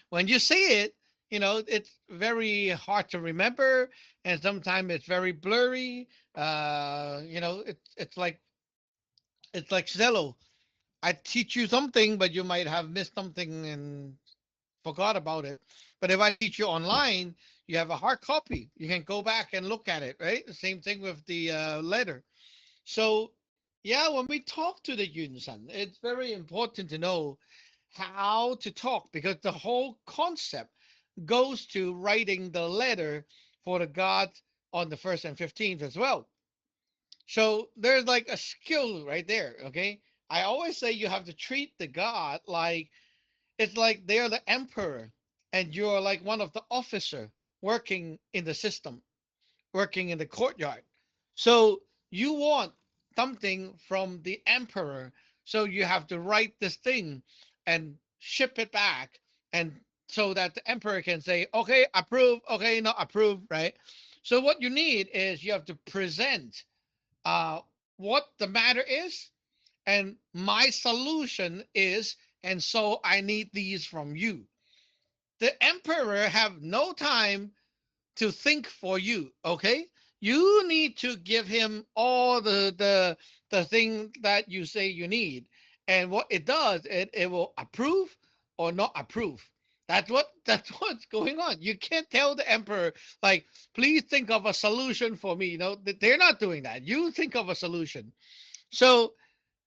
When you say it, it's very hard to remember, and sometimes it's very blurry. It's like Zello. I teach you something, but you might have missed something and forgot about it. But if I teach you online, you have a hard copy. You can go back and look at it, right? The same thing with the letter. So, yeah, when we talk to the Yunsan, it's very important to know how to talk because the whole concept goes to writing the letter for the gods on the 1st and 15th as well. So there's like a skill right there, okay? I always say you have to treat the god like it's like they're the emperor and you're like one of the officer working in the system, working in the courtyard. So you want something from the emperor. So you have to write this thing and ship it back. And so that the emperor can say, okay, approve, okay, not approve, right? So what you need is you have to present uh, what the matter is and my solution is, and so I need these from you. The emperor have no time to think for you, okay? You need to give him all the thing that you say you need. And what it does, it will approve or not approve. That's what's going on. You can't tell the emperor like, please think of a solution for me. They're not doing that. You think of a solution. So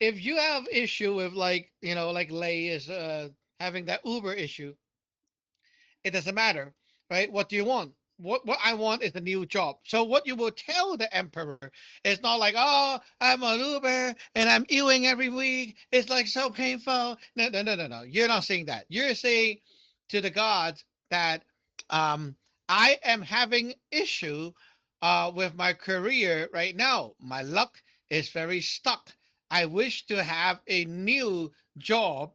if you have issue with like Lei is having that Uber issue, it doesn't matter, right? What do you want? What I want is a new job. So what you will tell the emperor is not like, oh, I'm an Uber and I'm ewing every week. It's like so painful. No, no, no, no, no. You're not saying that. You're saying to the gods that I am having issue with my career right now. My luck is very stuck. I wish to have a new job,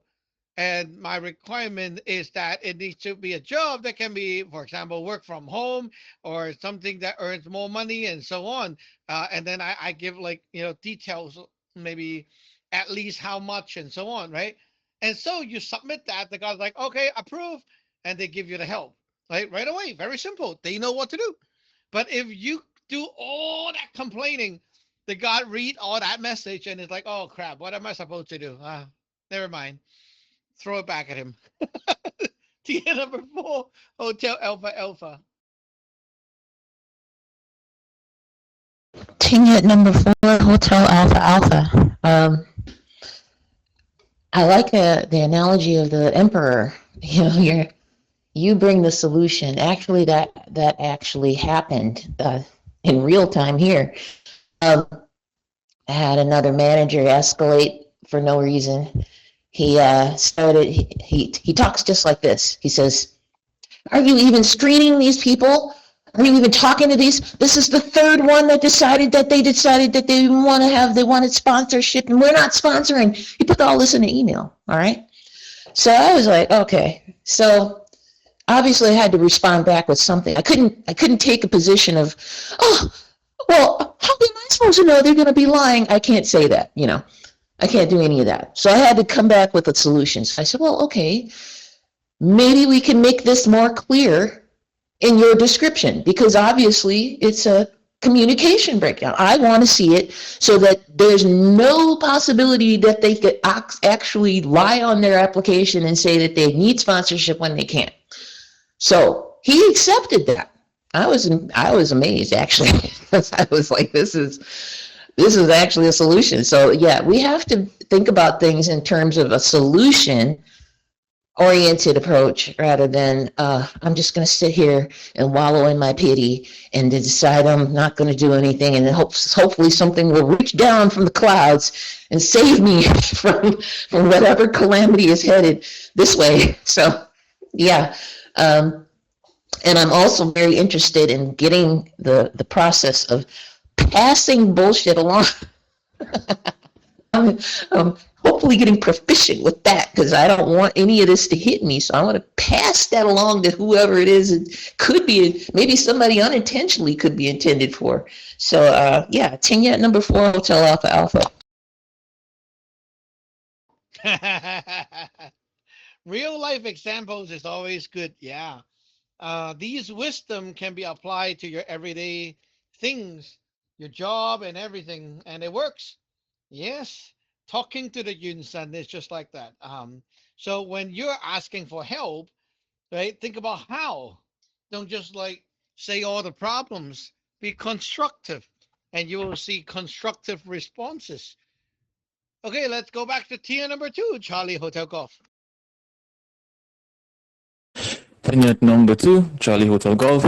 and my requirement is that it needs to be a job that can be, for example, work from home or something that earns more money and so on. And then I give like, details, maybe at least how much and so on, right? And so you submit that, the guy's like, okay, approve, and they give you the help, right away. Very simple. They know what to do. But if you do all that complaining, the God read all that message and it's like, oh crap, what am I supposed to do? Never mind. Throw it back at him. Tier number 4, Hotel Alpha Alpha. Team at number 4, Hotel Alpha Alpha. I like the analogy of the emperor. You bring the solution. Actually, that actually happened in real time here. I had another manager escalate for no reason. He he talks just like this. He says, "Are you even screening these people? Are you even talking to these? This is the third one that decided that they wanted sponsorship, and we're not sponsoring." He put all this in an email. All right. So I was like, okay. So obviously I had to respond back with something. I couldn't take a position of, oh, well, how am I supposed to know they're going to be lying? I can't say that, I can't do any of that. So I had to come back with a solution. So I said, well, okay, maybe we can make this more clear in your description, because obviously it's a communication breakdown. I want to see it so that there's no possibility that they could actually lie on their application and say that they need sponsorship when they can't. So he accepted that. I was amazed, actually. I was like, this is actually a solution. So yeah, we have to think about things in terms of a solution oriented approach rather than I'm just going to sit here and wallow in my pity and decide I'm not going to do anything, and then hopefully something will reach down from the clouds and save me from whatever calamity is headed this way. So yeah, and I'm also very interested in getting the process of passing bullshit along. I'm hopefully getting proficient with that, because I don't want any of this to hit me. So I want to pass that along to whoever it is. It could be, maybe somebody unintentionally could be intended for. So yeah, Tingette number 4, Hotel Alpha Alpha. Real life examples is always good. Yeah. These wisdom can be applied to your everyday things, your job and everything, and it works. Yes, talking to the Yunsan is just like that. So when you're asking for help, right, think about how. Don't just like say all the problems. Be constructive, and you will see constructive responses. Okay, let's go back to tier number 2, Charlie Hotel Golf. Tenet number 2, Charlie Hotel Golf.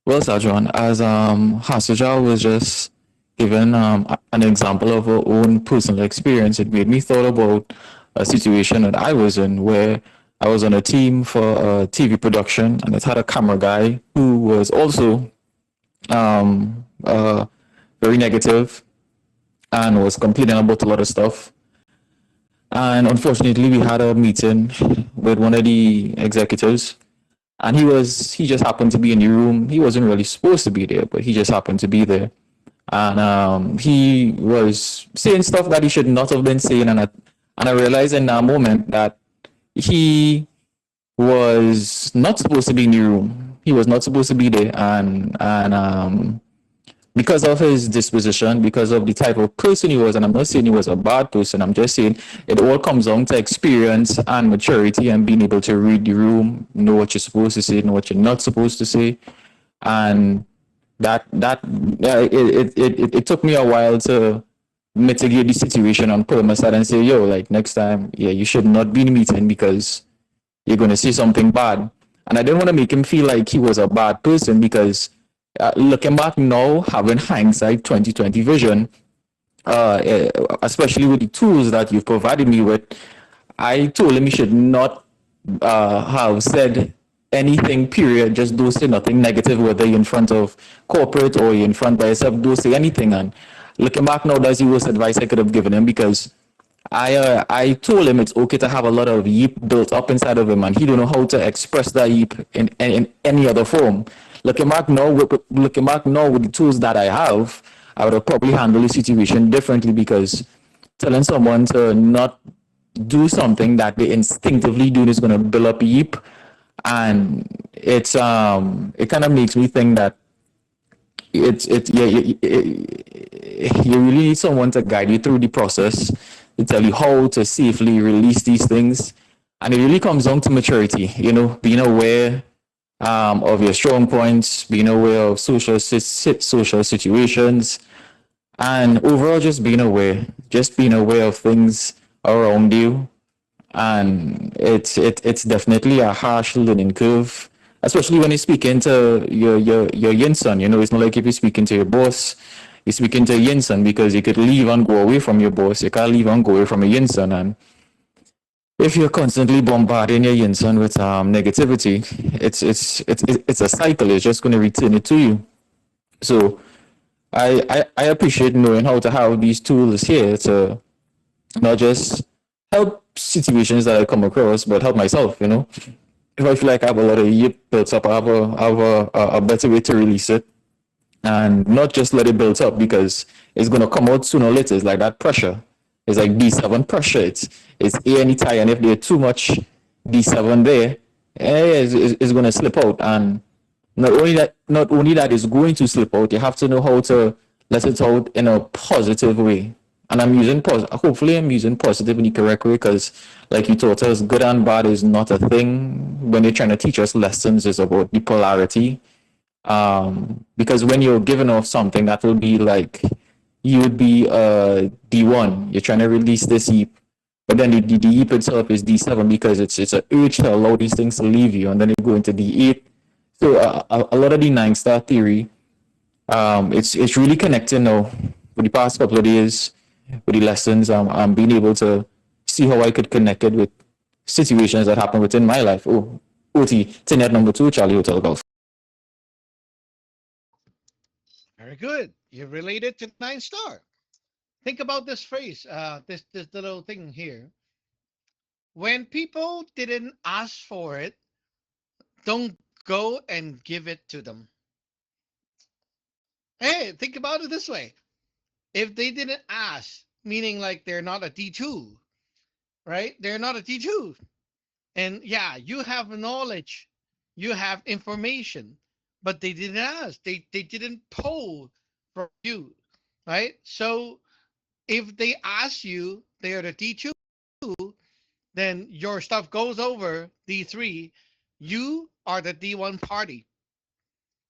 Well, Sajon, as Hasaja was just given an example of her own personal experience, it made me thought about a situation that I was in where I was on a team for a TV production, and it had a camera guy who was also very negative and was complaining about a lot of stuff. And unfortunately, we had a meeting with one of the executives, and he just happened to be in the room. He wasn't really supposed to be there, but he just happened to be there. And he was saying stuff that he should not have been saying. And I realized in that moment that he was not supposed to be in the room. He was not supposed to be there. And because of his disposition, because of the type of person he was, and I'm not saying he was a bad person, I'm just saying it all comes down to experience and maturity and being able to read the room, know what you're supposed to say, know what you're not supposed to say. And it took me a while to mitigate the situation and put him aside and say, yo, like next time, yeah, you should not be in a meeting because you're going to say something bad. And I didn't want to make him feel like he was a bad person, because looking back now, having hindsight 2020 vision, especially with the tools that you've provided me with, I told him he should not have said anything, period. Just don't say nothing negative, whether you're in front of corporate or you're in front by yourself. Don't say anything. And looking back now, that's the worst advice I could have given him, because I told him it's okay to have a lot of yeep built up inside of him, and he don't know how to express that yeep in any other form. Looking back now with the tools that I have, I would have probably handled the situation differently, because telling someone to not do something that they instinctively do is going to build up yeep, and it kind of makes me think that you really need someone to guide you through the process, to tell you how to safely release these things. And it really comes down to maturity, being aware of your strong points, being aware of social situations, and overall just being aware of things around you. And it's definitely a harsh learning curve, especially when you're speaking to your yinson. It's not like if you're speaking to your boss, you're speaking to a yinson, because you could leave and go away from your boss. You can't leave and go away from a yinson. And if you're constantly bombarding your yinson with negativity, it's a cycle. It's just going to return it to you. So I appreciate knowing how to have these tools here to not just help situations that I come across, but help myself, if I feel like I have a lot of yip built up, I have a better way to release it and not just let it build up because it's gonna come out sooner or later. It's like that pressure. It's like D7 pressure. It's A anytime, and if there's too much D7 there, it's gonna slip out. And not only that is going to slip out, you have to know how to let it out in a positive way. And I'm using hopefully I'm using positive in the correct way because like you taught us, good and bad is not a thing. When they're trying to teach us lessons, it's about the polarity. Because when you're giving off something that will be like you would be D1, you're trying to release this heap, but then the heap itself is D7 because it's an urge to allow these things to leave you, and then you go into D8. So a lot of the 9-star theory, it's really connecting now. For the past couple of days, with the lessons, I'm being able to see how I could connect it with situations that happen within my life. Oh, OT, tenet number 2, Charlie Hotel Golf. Very good. You related to 9-star. Think about this phrase, this little thing here. When people didn't ask for it, don't go and give it to them. Hey, think about it this way. If they didn't ask, meaning like they're not a D2, right? They're not a D2. And yeah, you have knowledge, you have information, but they didn't ask. They didn't poll from you, right? So if they ask you, they are the D2, then your stuff goes over D3. You are the D1 party.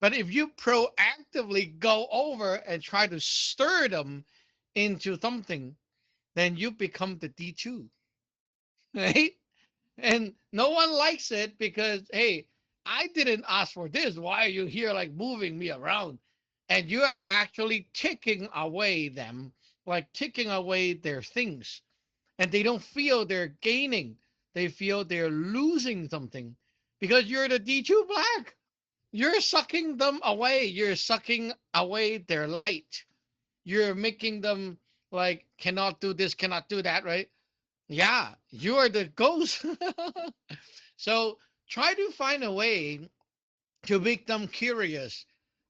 But if you proactively go over and try to stir them into something, then you become the D2, right? And no one likes it because, hey, I didn't ask for this. Why are you here like moving me around? And you're actually taking away them, like taking away their things. And they don't feel they're gaining. They feel they're losing something because you're the D2 black. You're sucking them away. You're sucking away their light. You're making them like cannot do this, cannot do that, right? Yeah, you are the ghost. So try to find a way to make them curious.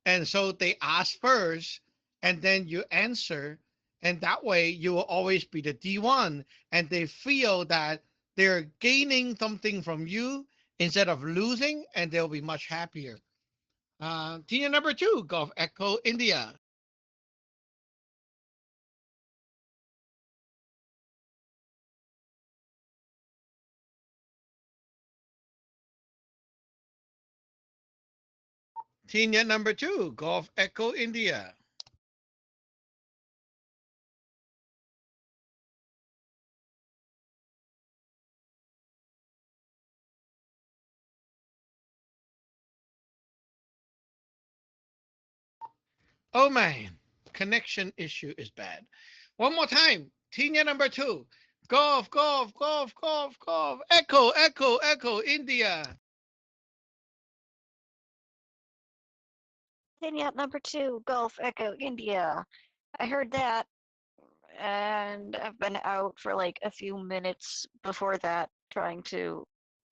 And so they ask first, and then you answer. And that way you will always be the D1. And they feel that they're gaining something from you instead of losing, and they'll be much happier. Tina number 2, Golf Echo India. Tina number 2, Golf Echo India. Oh man, connection issue is bad. One more time. Tina number 2, Golf, Golf, Golf, Golf, Golf, Echo, Echo, Echo India. Yacht number 2, Gulf Echo India. I heard that, and I've been out for like a few minutes before that trying to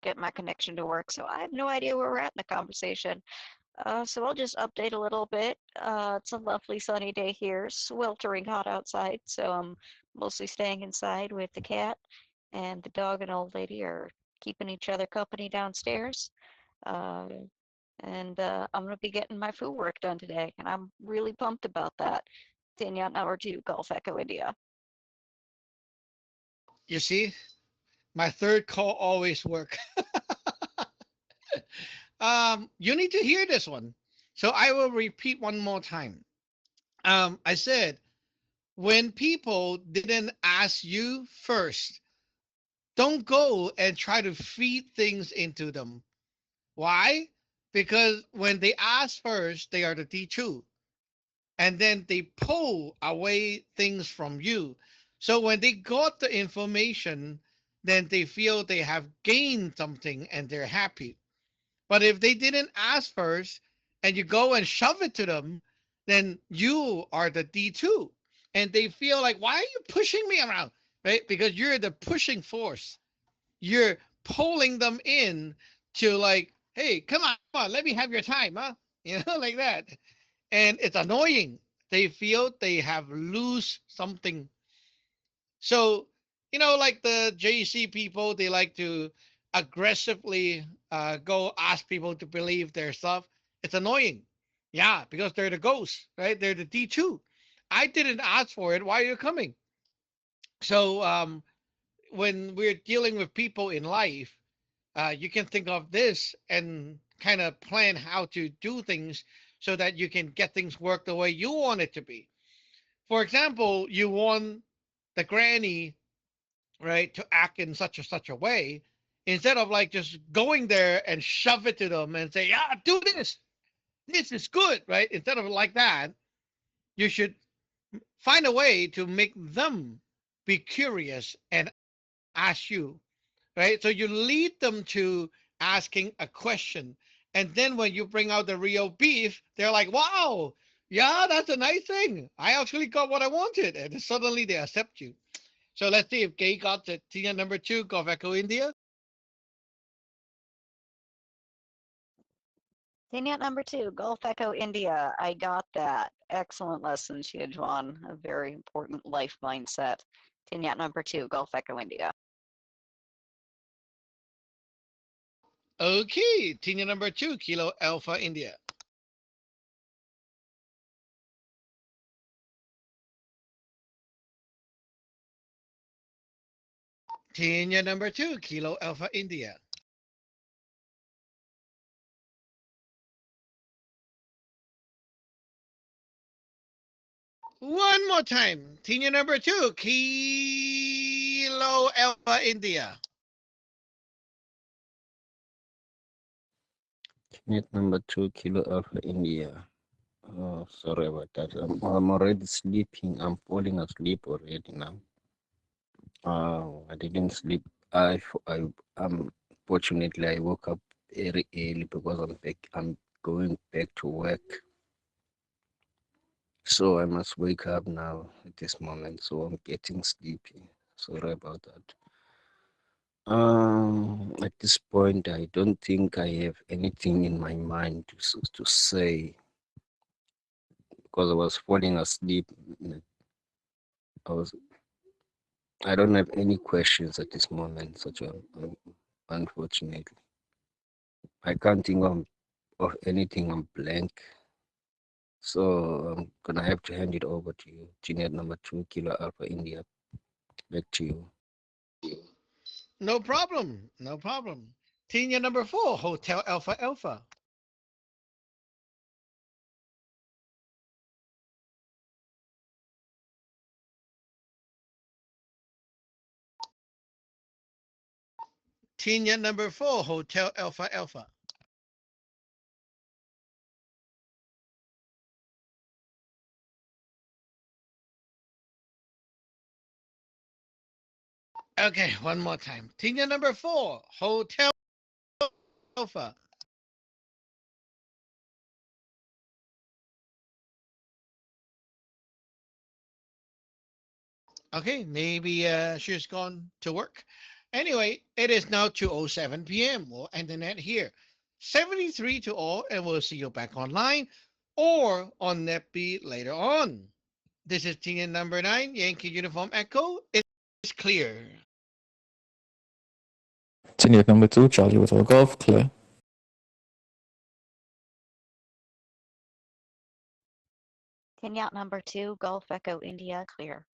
get my connection to work, so I have no idea where we're at in the conversation. So I'll just update a little bit. It's a lovely sunny day here, sweltering hot outside, so I'm mostly staying inside with the cat, and the dog and old lady are keeping each other company downstairs. Uh, and I'm gonna be getting my food work done today, and I'm really pumped about that. Danielle number 2, Gulf Echo India. You see, my third call always work. You need to hear this one. So I will repeat one more time. I said, when people didn't ask you first, don't go and try to feed things into them. Why? Because when they ask first, they are the D2. And then they pull away things from you. So when they got the information, then they feel they have gained something and they're happy. But if they didn't ask first and you go and shove it to them, then you are the D2. And they feel like, why are you pushing me around? Right? Because you're the pushing force. You're pulling them in to like, hey, come on, let me have your time, huh? Like that. And it's annoying. They feel they have lose something. So, like the JC people, they like to aggressively go ask people to believe their stuff. It's annoying. Yeah, because they're the ghosts, right? They're the D2. I didn't ask for it. Why are you coming? So, when we're dealing with people in life, you can think of this and kind of plan how to do things so that you can get things work the way you want it to be. For example, you want the granny, right, to act in such a way, instead of like just going there and shove it to them and say, yeah, do this. This is good, right? Instead of like that, you should find a way to make them be curious and ask you, right? So you lead them to asking a question. And then when you bring out the real beef, they're like, wow, yeah, that's a nice thing. I actually got what I wanted. And suddenly they accept you. So let's see if Gay got the Tina number 2, Gulf Echo India. Vignette number 2, Gulf Echo India. I got that. Excellent lesson, Xiajuan. A very important life mindset. Vignette number 2, Gulf Echo India. Okay, Tina number 2, Kilo Alpha India. Tina number 2, Kilo Alpha India. One more time. Tina number 2, Kilo Alpha India. Unit number 2, Kilo Alpha India. Oh, sorry about that. I'm already sleeping. I'm falling asleep already now. I didn't sleep. Fortunately, I woke up very early because I'm going back to work. So I must wake up now at this moment. So I'm getting sleepy. Sorry about that. At this point, I don't think I have anything in my mind to say because I was falling asleep. I was. I don't have any questions at this moment. Unfortunately, I can't think of anything. I'm blank. So I'm gonna have to hand it over to you. Juliet number 2, Kilo Alpha India. Back to you. No problem. No problem. Tina number 4, Hotel Alpha Alpha. Tina number 4, Hotel Alpha Alpha. Okay, one more time. Tina number 4, Hotel Alpha. Okay, maybe she's gone to work. Anyway, it is now 2:07 p.m. We'll end the net here. 73 to all, and we'll see you back online or on NetBeat later on. This is Tina number 9, Yankee Uniform Echo. It's clear. Unit number 2, Charlie Hotel Golf, clear. Vignette number 2, Gulf Echo India. Clear.